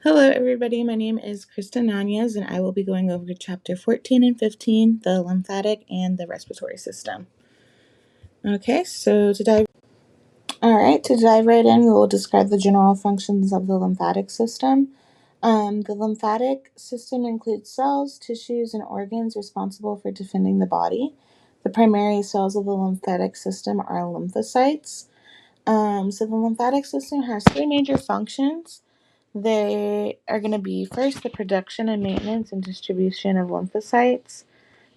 Hello, everybody. My name is Kristen Nunez, and I will be going over chapter 14 and 15, the lymphatic and the respiratory system. Okay, to dive right in, we will describe the general functions of the lymphatic system. The lymphatic system includes cells, tissues, and organs responsible for defending the body. The primary cells of the lymphatic system are lymphocytes. So the lymphatic system has three major functions. They are going to be first the production and maintenance and distribution of lymphocytes.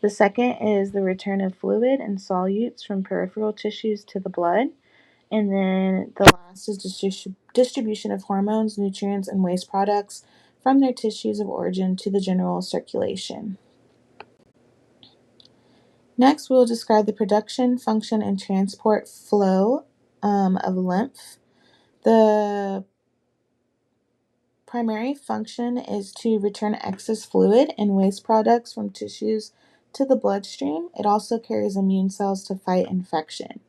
The second is the return of fluid and solutes from peripheral tissues to the blood. And then the last is distribution of hormones, nutrients, and waste products from their tissues of origin to the general circulation. Next, we'll describe the production, function, and transport flow of lymph. The primary function is to return excess fluid and waste products from tissues to the bloodstream. It also carries immune cells to fight infection.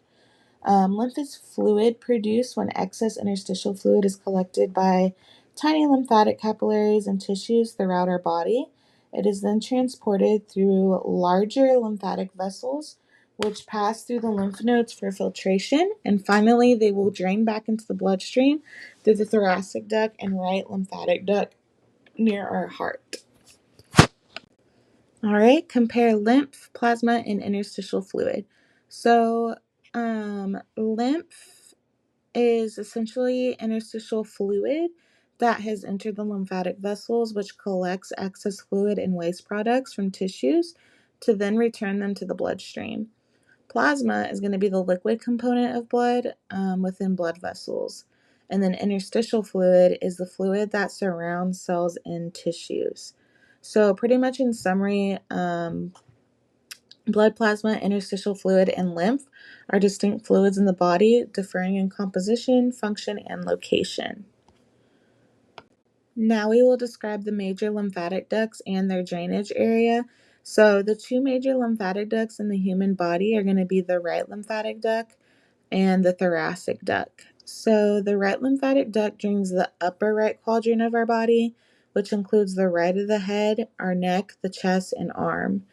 Lymph is fluid produced when excess interstitial fluid is collected by tiny lymphatic capillaries and tissues throughout our body. It is then transported through larger lymphatic vessels, which pass through the lymph nodes for filtration, and finally, they will drain back into the bloodstream through the thoracic duct and right lymphatic duct near our heart. All right, compare lymph, plasma, and interstitial fluid. So, lymph is essentially interstitial fluid that has entered the lymphatic vessels, which collects excess fluid and waste products from tissues to then return them to the bloodstream. Plasma is going to be the liquid component of blood within blood vessels. And then interstitial fluid is the fluid that surrounds cells in tissues. So, pretty much in summary, blood plasma, interstitial fluid, and lymph are distinct fluids in the body, differing in composition, function, and location. Now we will describe the major lymphatic ducts and their drainage area. So, the two major lymphatic ducts in the human body are going to be the right lymphatic duct and the thoracic duct. So, the right lymphatic duct drains the upper right quadrant of our body, which includes the right of the head, our neck, the chest, and arm.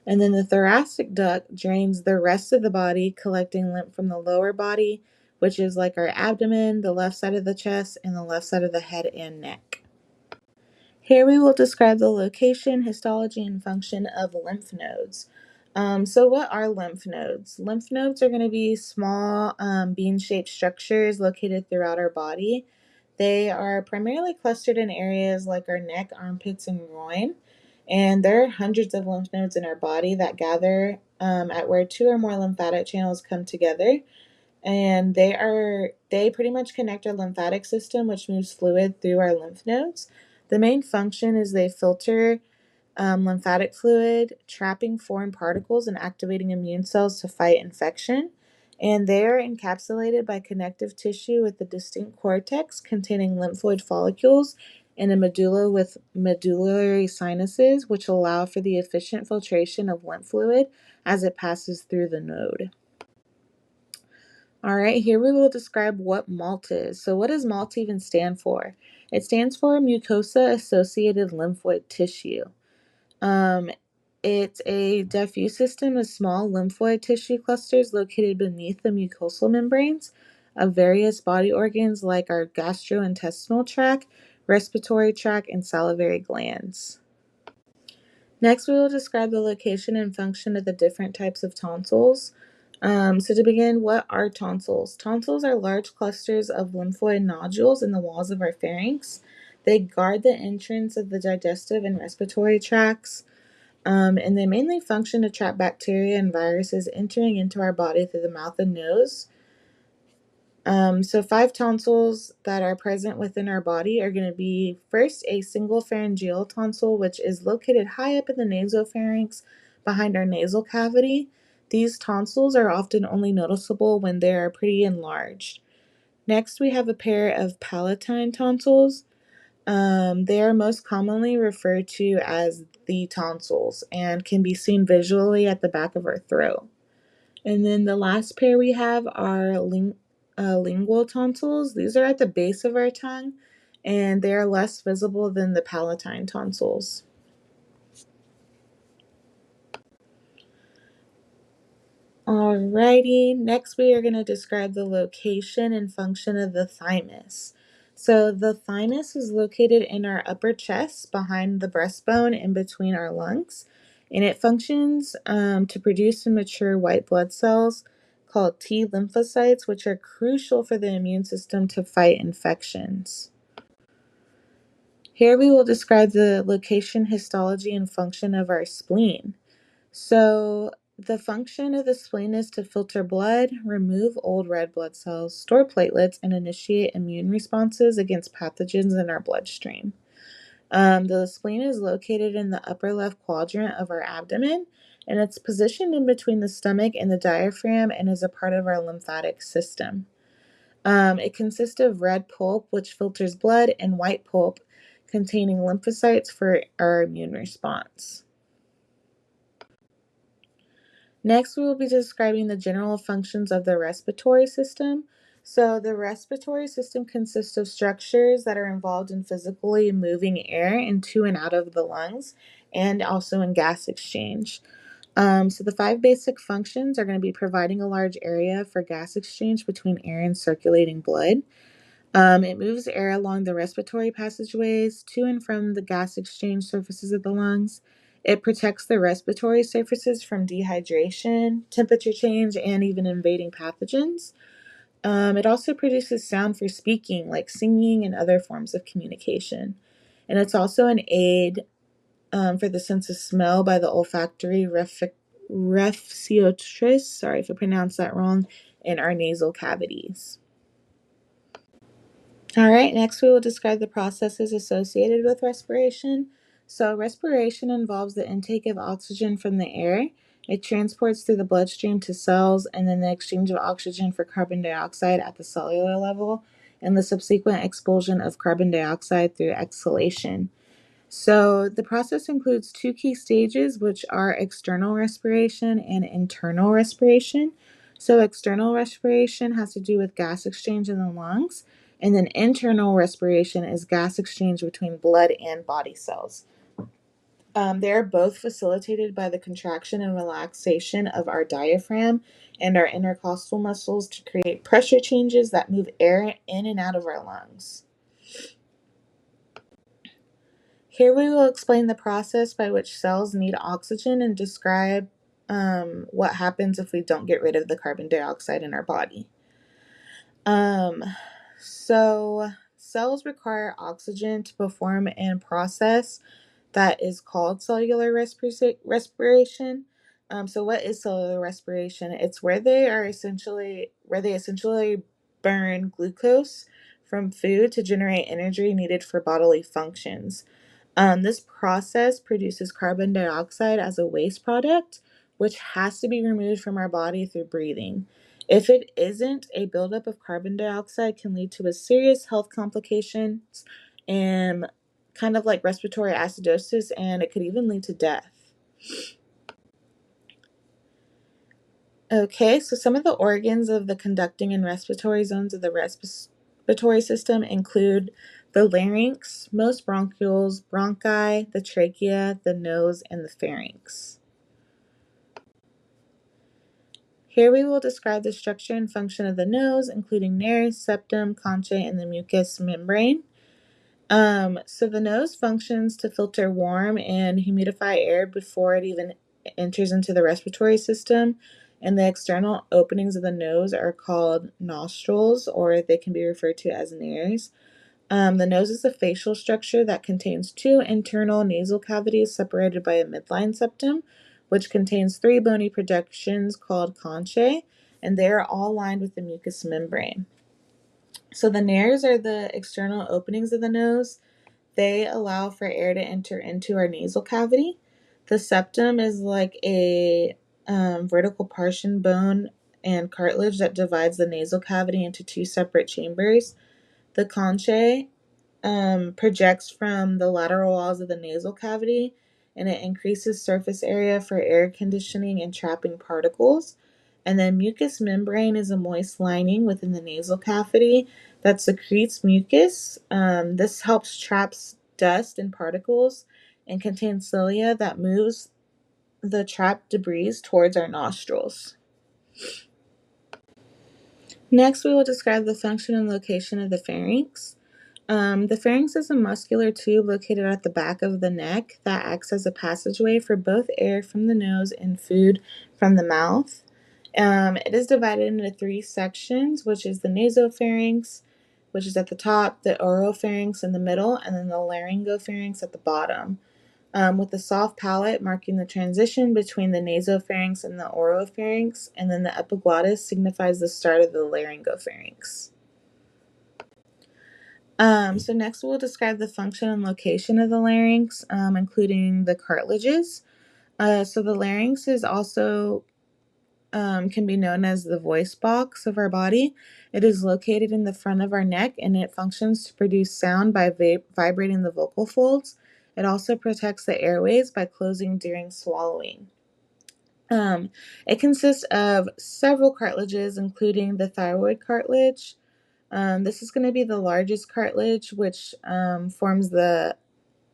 And then the thoracic duct drains the rest of the body, collecting lymph from the lower body, which is like our abdomen, the left side of the chest, and the left side of the head and neck. Here we will describe the location, histology, and function of lymph nodes. So what are lymph nodes? Lymph nodes are going to be small bean-shaped structures located throughout our body. They are primarily clustered in areas like our neck, armpits, and groin. And there are hundreds of lymph nodes in our body that gather at where two or more lymphatic channels come together. And they pretty much connect our lymphatic system, which moves fluid through our lymph nodes. The main function is they filter lymphatic fluid, trapping foreign particles and activating immune cells to fight infection. And they are encapsulated by connective tissue with a distinct cortex containing lymphoid follicles and a medulla with medullary sinuses, which allow for the efficient filtration of lymph fluid as it passes through the node. All right, here we will describe what MALT is. So, what does MALT even stand for? It stands for mucosa associated lymphoid tissue. Um, it's a diffuse system of small lymphoid tissue clusters located beneath the mucosal membranes of various body organs like our gastrointestinal tract, respiratory tract, and salivary glands. Next, we will describe the location and function of the different types of tonsils. So, to begin, what are tonsils? Tonsils are large clusters of lymphoid nodules in the walls of our pharynx. They guard the entrance of the digestive and respiratory tracts, and they mainly function to trap bacteria and viruses entering into our body through the mouth and nose. So 5 tonsils that are present within our body are going to be first a single pharyngeal tonsil, which is located high up in the nasopharynx behind our nasal cavity. These tonsils are often only noticeable when they are pretty enlarged. Next, we have a pair of palatine tonsils. They are most commonly referred to as the tonsils and can be seen visually at the back of our throat. And then the last pair we have are lingual tonsils. These are at the base of our tongue, and they are less visible than the palatine tonsils. Alrighty, next we are going to describe the location and function of the thymus. So the thymus is located in our upper chest behind the breastbone in between our lungs, and it functions to produce and mature white blood cells called T lymphocytes, which are crucial for the immune system to fight infections. Here we will describe the location, histology, and function of our spleen. So, the function of the spleen is to filter blood, remove old red blood cells, store platelets, and initiate immune responses against pathogens in our bloodstream. The spleen is located in the upper left quadrant of our abdomen, and it's positioned in between the stomach and the diaphragm and is a part of our lymphatic system. It consists of red pulp, which filters blood, and white pulp, containing lymphocytes for our immune response. Next, we will be describing the general functions of the respiratory system. So, the respiratory system consists of structures that are involved in physically moving air into and out of the lungs and also in gas exchange. So, the five basic functions are going to be providing a large area for gas exchange between air and circulating blood. It moves air along the respiratory passageways to and from the gas exchange surfaces of the lungs. It protects the respiratory surfaces from dehydration, temperature change, and even invading pathogens. It also produces sound for speaking, like singing and other forms of communication. And it's also an aid for the sense of smell by the olfactory receptors, sorry if I pronounced that wrong, in our nasal cavities. All right, next we will describe the processes associated with respiration. So, respiration involves the intake of oxygen from the air. It transports through the bloodstream to cells, and then the exchange of oxygen for carbon dioxide at the cellular level, and the subsequent expulsion of carbon dioxide through exhalation. So, the process includes two key stages, which are external respiration and internal respiration. So, external respiration has to do with gas exchange in the lungs, and then internal respiration is gas exchange between blood and body cells. They are both facilitated by the contraction and relaxation of our diaphragm and our intercostal muscles to create pressure changes that move air in and out of our lungs. Here we will explain the process by which cells need oxygen and describe what happens if we don't get rid of the carbon dioxide in our body. So cells require oxygen to perform a process that is called cellular respiration. So what is cellular respiration? It's where they essentially burn glucose from food to generate energy needed for bodily functions. This process produces carbon dioxide as a waste product, which has to be removed from our body through breathing. If it isn't, a buildup of carbon dioxide can lead to a serious health complications and kind of like respiratory acidosis, and it could even lead to death. Okay, so some of the organs of the conducting and respiratory zones of the respiratory system include the larynx, most bronchioles, bronchi, the trachea, the nose, and the pharynx. Here we will describe the structure and function of the nose, including nares, septum, conchae, and the mucous membrane. So the nose functions to filter warm and humidify air before it even enters into the respiratory system. And the external openings of the nose are called nostrils, or they can be referred to as nares. The nose is a facial structure that contains two internal nasal cavities separated by a midline septum, which contains three bony projections called conchae, and they are all lined with the mucous membrane. So the nares are the external openings of the nose. They allow for air to enter into our nasal cavity. The septum is like a vertical partition bone and cartilage that divides the nasal cavity into two separate chambers. The conchae projects from the lateral walls of the nasal cavity, and it increases surface area for air conditioning and trapping particles. And then mucous membrane is a moist lining within the nasal cavity that secretes mucus. This helps traps dust and particles and contains cilia that moves the trapped debris towards our nostrils. Next, we will describe the function and location of the pharynx. The pharynx is a muscular tube located at the back of the neck that acts as a passageway for both air from the nose and food from the mouth. It is divided into three sections, which is the nasopharynx, which is at the top, the oropharynx in the middle, and then the laryngopharynx at the bottom. With the soft palate marking the transition between the nasopharynx and the oropharynx, and then the epiglottis signifies the start of the laryngopharynx. So next we'll describe the function and location of the larynx, including the cartilages. So the larynx is also can be known as the voice box of our body. It is located in the front of our neck and it functions to produce sound by vibrating the vocal folds. It also protects the airways by closing during swallowing. It consists of several cartilages, including the thyroid cartilage. This is going to be the largest cartilage, which forms the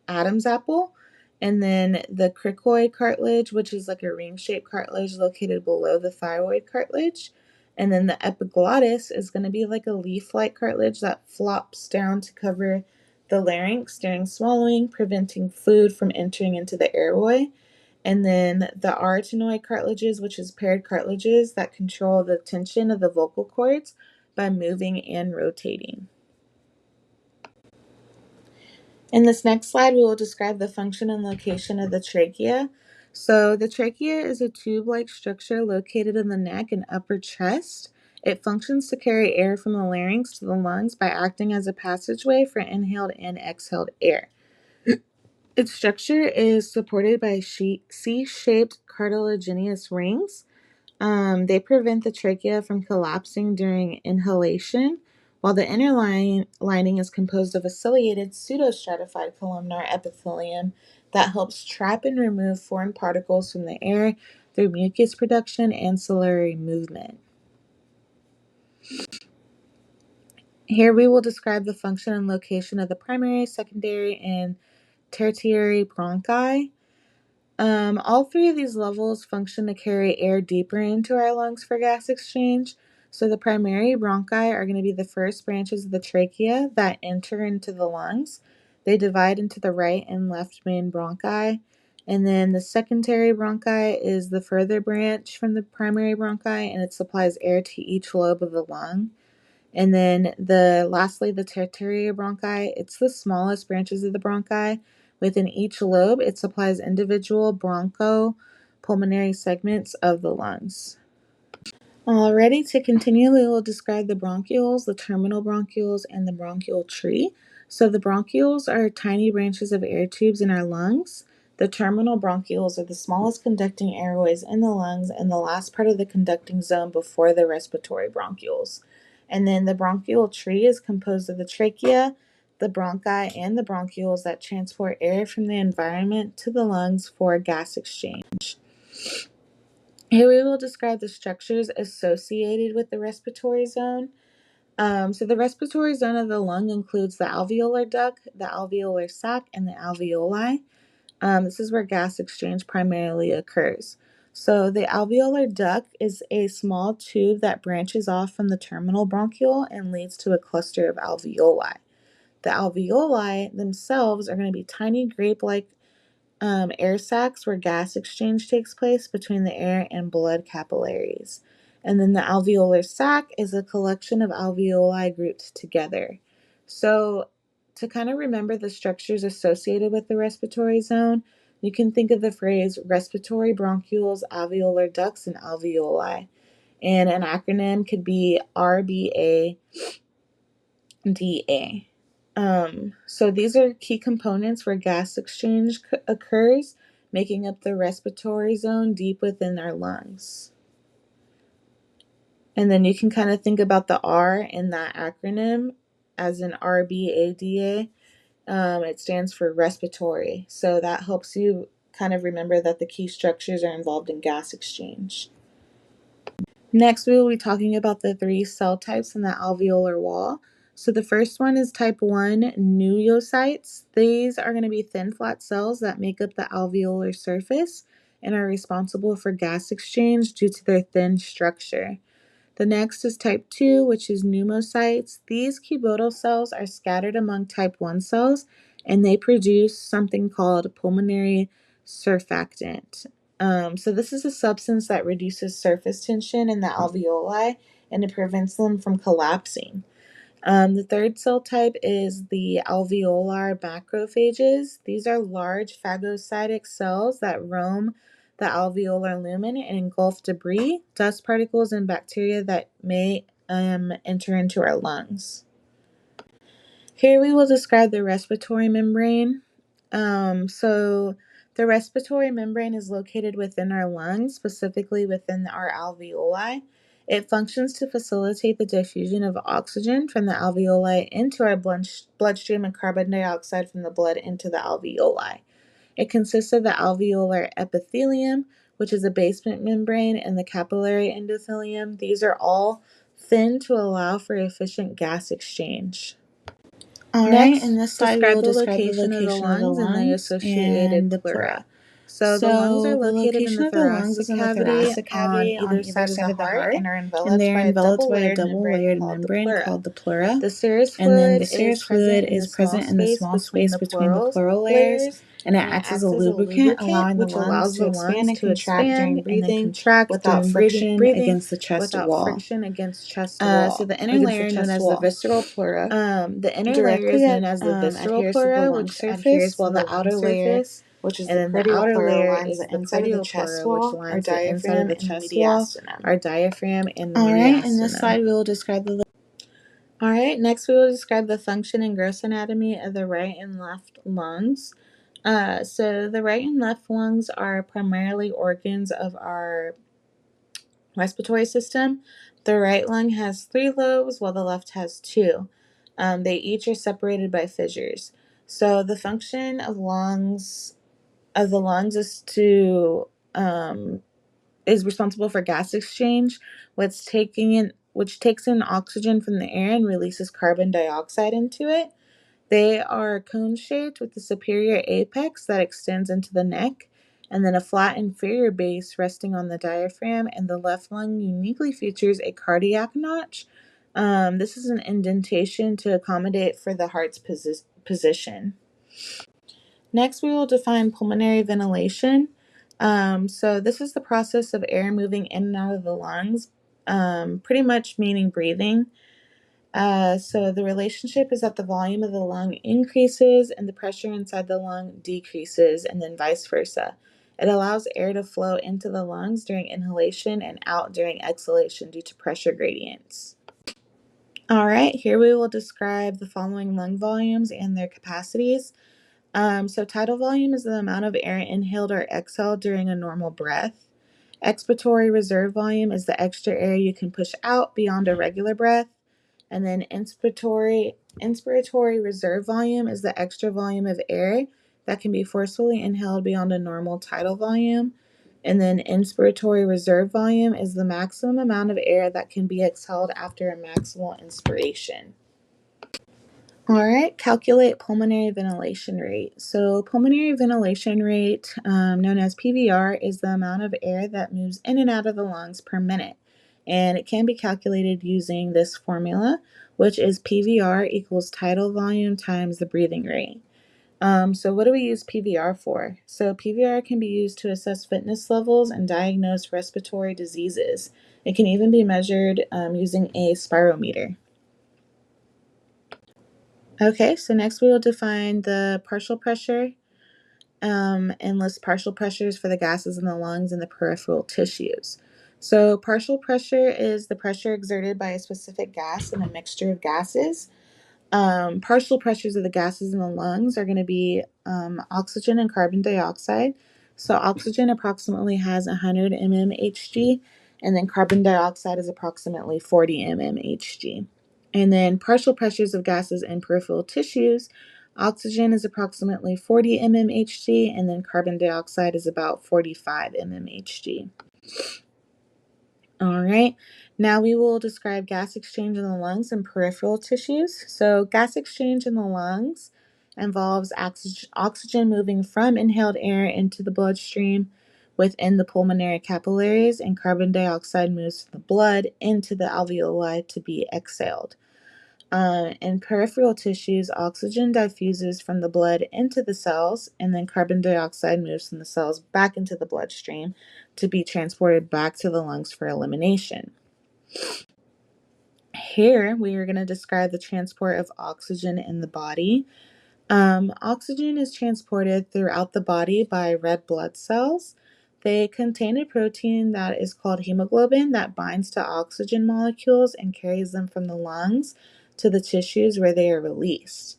Adam's apple, and then the cricoid cartilage, which is like a ring-shaped cartilage located below the thyroid cartilage, and then the epiglottis is going to be like a leaf-like cartilage that flops down to cover the larynx during swallowing, preventing food from entering into the airway. And then the arytenoid cartilages, which is paired cartilages that control the tension of the vocal cords by moving and rotating. In this next slide, we will describe the function and location of the trachea. So the trachea is a tube-like structure located in the neck and upper chest. It functions to carry air from the larynx to the lungs by acting as a passageway for inhaled and exhaled air. Its structure is supported by C-shaped cartilaginous rings. They prevent the trachea from collapsing during inhalation, while the inner lining is composed of a ciliated pseudostratified columnar epithelium that helps trap and remove foreign particles from the air through mucus production and ciliary movement. Here we will describe the function and location of the primary, secondary, and tertiary bronchi. All three of these levels function to carry air deeper into our lungs for gas exchange. So the primary bronchi are going to be the first branches of the trachea that enter into the lungs. They divide into the right and left main bronchi. And then the secondary bronchi is the further branch from the primary bronchi, and it supplies air to each lobe of the lung. And then lastly, the tertiary bronchi, it's the smallest branches of the bronchi. Within each lobe, it supplies individual bronchopulmonary segments of the lungs. Alrighty, to continue, we will describe the bronchioles, the terminal bronchioles, and the bronchial tree. So the bronchioles are tiny branches of air tubes in our lungs. The terminal bronchioles are the smallest conducting airways in the lungs and the last part of the conducting zone before the respiratory bronchioles. And then the bronchial tree is composed of the trachea, the bronchi, and the bronchioles that transport air from the environment to the lungs for gas exchange. Here we will describe the structures associated with the respiratory zone. So the respiratory zone of the lung includes the alveolar duct, the alveolar sac, and the alveoli. This is where gas exchange primarily occurs. So the alveolar duct is a small tube that branches off from the terminal bronchiole and leads to a cluster of alveoli. The alveoli themselves are going to be tiny grape-like air sacs where gas exchange takes place between the air and blood capillaries. And then the alveolar sac is a collection of alveoli grouped together. So, to kind of remember the structures associated with the respiratory zone, you can think of the phrase respiratory bronchioles, alveolar ducts, and alveoli. And an acronym could be RBADA. So these are key components where gas exchange occurs, making up the respiratory zone deep within our lungs. And then you can kind of think about the R in that acronym as an RBADA. It stands for respiratory. So that helps you kind of remember that the key structures are involved in gas exchange. Next, we will be talking about the three cell types in the alveolar wall. So the first one is type 1 nucleocytes. These are going to be thin, flat cells that make up the alveolar surface and are responsible for gas exchange due to their thin structure. The next is type 2, which is pneumocytes. These cuboidal cells are scattered among type 1 cells and they produce something called pulmonary surfactant. So, this is a substance that reduces surface tension in the alveoli and it prevents them from collapsing. The third cell type is the alveolar macrophages. These are large phagocytic cells that roam the alveolar lumen and engulf debris, dust particles, and bacteria that may enter into our lungs. Here we will describe the respiratory membrane. So the respiratory membrane is located within our lungs, specifically within our alveoli. It functions to facilitate the diffusion of oxygen from the alveoli into our bloodstream and carbon dioxide from the blood into the alveoli. It consists of the alveolar epithelium, which is a basement membrane, and the capillary endothelium. These are all thin to allow for efficient gas exchange. All right, in Next, this slide, we describe will the describe the location of the location of the lungs and the lungs associated and the pleura. pleura. So, the lungs are So the located in location the of the lungs thoracic is in the cavity thoracic on cavity on either either side of side the of the heart heart, and are and enveloped they're by a enveloped double by a layered double membrane layered called the membrane pleura. called the pleura. The serous And then fluid the is serous present fluid in the is small present in the space small between space the between the pleural pleural layers, layers, and it and it acts as a acts as a lubricant, lubricant, allowing the which lungs allows to the expand lungs and to contract during expand and then breathing contract without during friction breathing against the chest without wall. friction against chest wall, So the inner against the layer, known chest as the wall. visceral pleura, The inner layer is directly known as the visceral adheres to the pleura, lung which surface, adheres to while the the lung outer layer, surface, which is and the then the prettial outer pleura, layer lines is the the inside of the peroneal chest pleura, which wall, our lines the inside of diaphragm, the and the chest wall, mediastinum. our diaphragm, and the All right, in this mediastinum. slide, we will describe the All right, next we will describe the function and gross anatomy of the right and left lungs. So the right and left lungs are primarily organs of our respiratory system. The right lung has 3 lobes, while the left has 2. They each are separated by fissures. So the function of the lungs is to is responsible for gas exchange, which takes in oxygen from the air and releases carbon dioxide into it. They are cone shaped with a superior apex that extends into the neck, and then a flat inferior base resting on the diaphragm, and the left lung uniquely features a cardiac notch. This is an indentation to accommodate for the heart's position. Next, we will define pulmonary ventilation. So, this is the process of air moving in and out of the lungs, pretty much meaning breathing. So the relationship is that the volume of the lung increases and the pressure inside the lung decreases, and then vice versa. It allows air to flow into the lungs during inhalation and out during exhalation due to pressure gradients. All right, here we will describe the following lung volumes and their capacities. So tidal volume is the amount of air inhaled or exhaled during a normal breath. Expiratory reserve volume is the extra air you can push out beyond a regular breath. And then inspiratory reserve volume is the extra volume of air that can be forcefully inhaled beyond a normal tidal volume. And then inspiratory reserve volume is the maximum amount of air that can be exhaled after a maximal inspiration. All right, calculate pulmonary ventilation rate. So, pulmonary ventilation rate, known as PVR, is the amount of air that moves in and out of the lungs per minute. And it can be calculated using this formula, which is PVR equals tidal volume times the breathing rate. So, what do we use PVR for? So, PVR can be used to assess fitness levels and diagnose respiratory diseases. It can even be measured using a spirometer. Okay, so next we will define the partial pressure and list partial pressures for the gases in the lungs and the peripheral tissues. So, partial pressure is the pressure exerted by a specific gas in a mixture of gases. Partial pressures of the gases in the lungs are going to be oxygen and carbon dioxide. So, oxygen approximately has 100 mmHg, and then carbon dioxide is approximately 40 mmHg. And then partial pressures of gases in peripheral tissues, oxygen is approximately 40 mmHg, and then carbon dioxide is about 45 mmHg. All right. Now we will describe gas exchange in the lungs and peripheral tissues. So, gas exchange in the lungs involves oxygen moving from inhaled air into the bloodstream within the pulmonary capillaries, and carbon dioxide moves from the blood into the alveoli to be exhaled. In peripheral tissues, oxygen diffuses from the blood into the cells, and then carbon dioxide moves from the cells back into the bloodstream to be transported back to the lungs for elimination. Here, we are going to describe the transport of oxygen in the body. Oxygen is transported throughout the body by red blood cells. They contain a protein that is called hemoglobin that binds to oxygen molecules and carries them from the lungs to the tissues where they are released.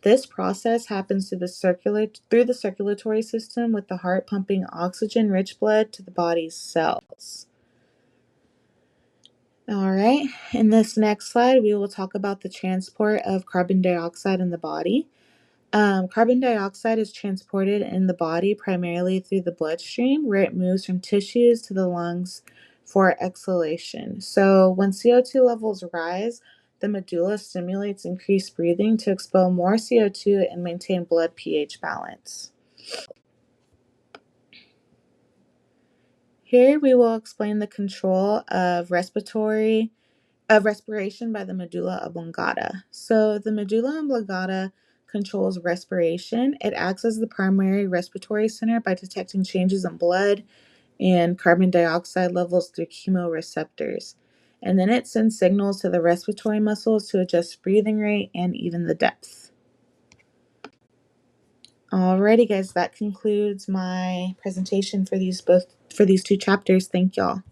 This process happens through the circulatory system, with the heart pumping oxygen-rich blood to the body's cells. All right, in this next slide, we will talk about the transport of carbon dioxide in the body. Carbon dioxide is transported in the body primarily through the bloodstream, where it moves from tissues to the lungs for exhalation. So, when CO2 levels rise, the medulla stimulates increased breathing to expel more CO2 and maintain blood pH balance. Here we will explain the control of respiration by the medulla oblongata. So the medulla oblongata controls respiration. It acts as the primary respiratory center by detecting changes in blood and carbon dioxide levels through chemoreceptors. And then it sends signals to the respiratory muscles to adjust breathing rate and even the depth. Alrighty, guys, that concludes my presentation for these two chapters. Thank y'all.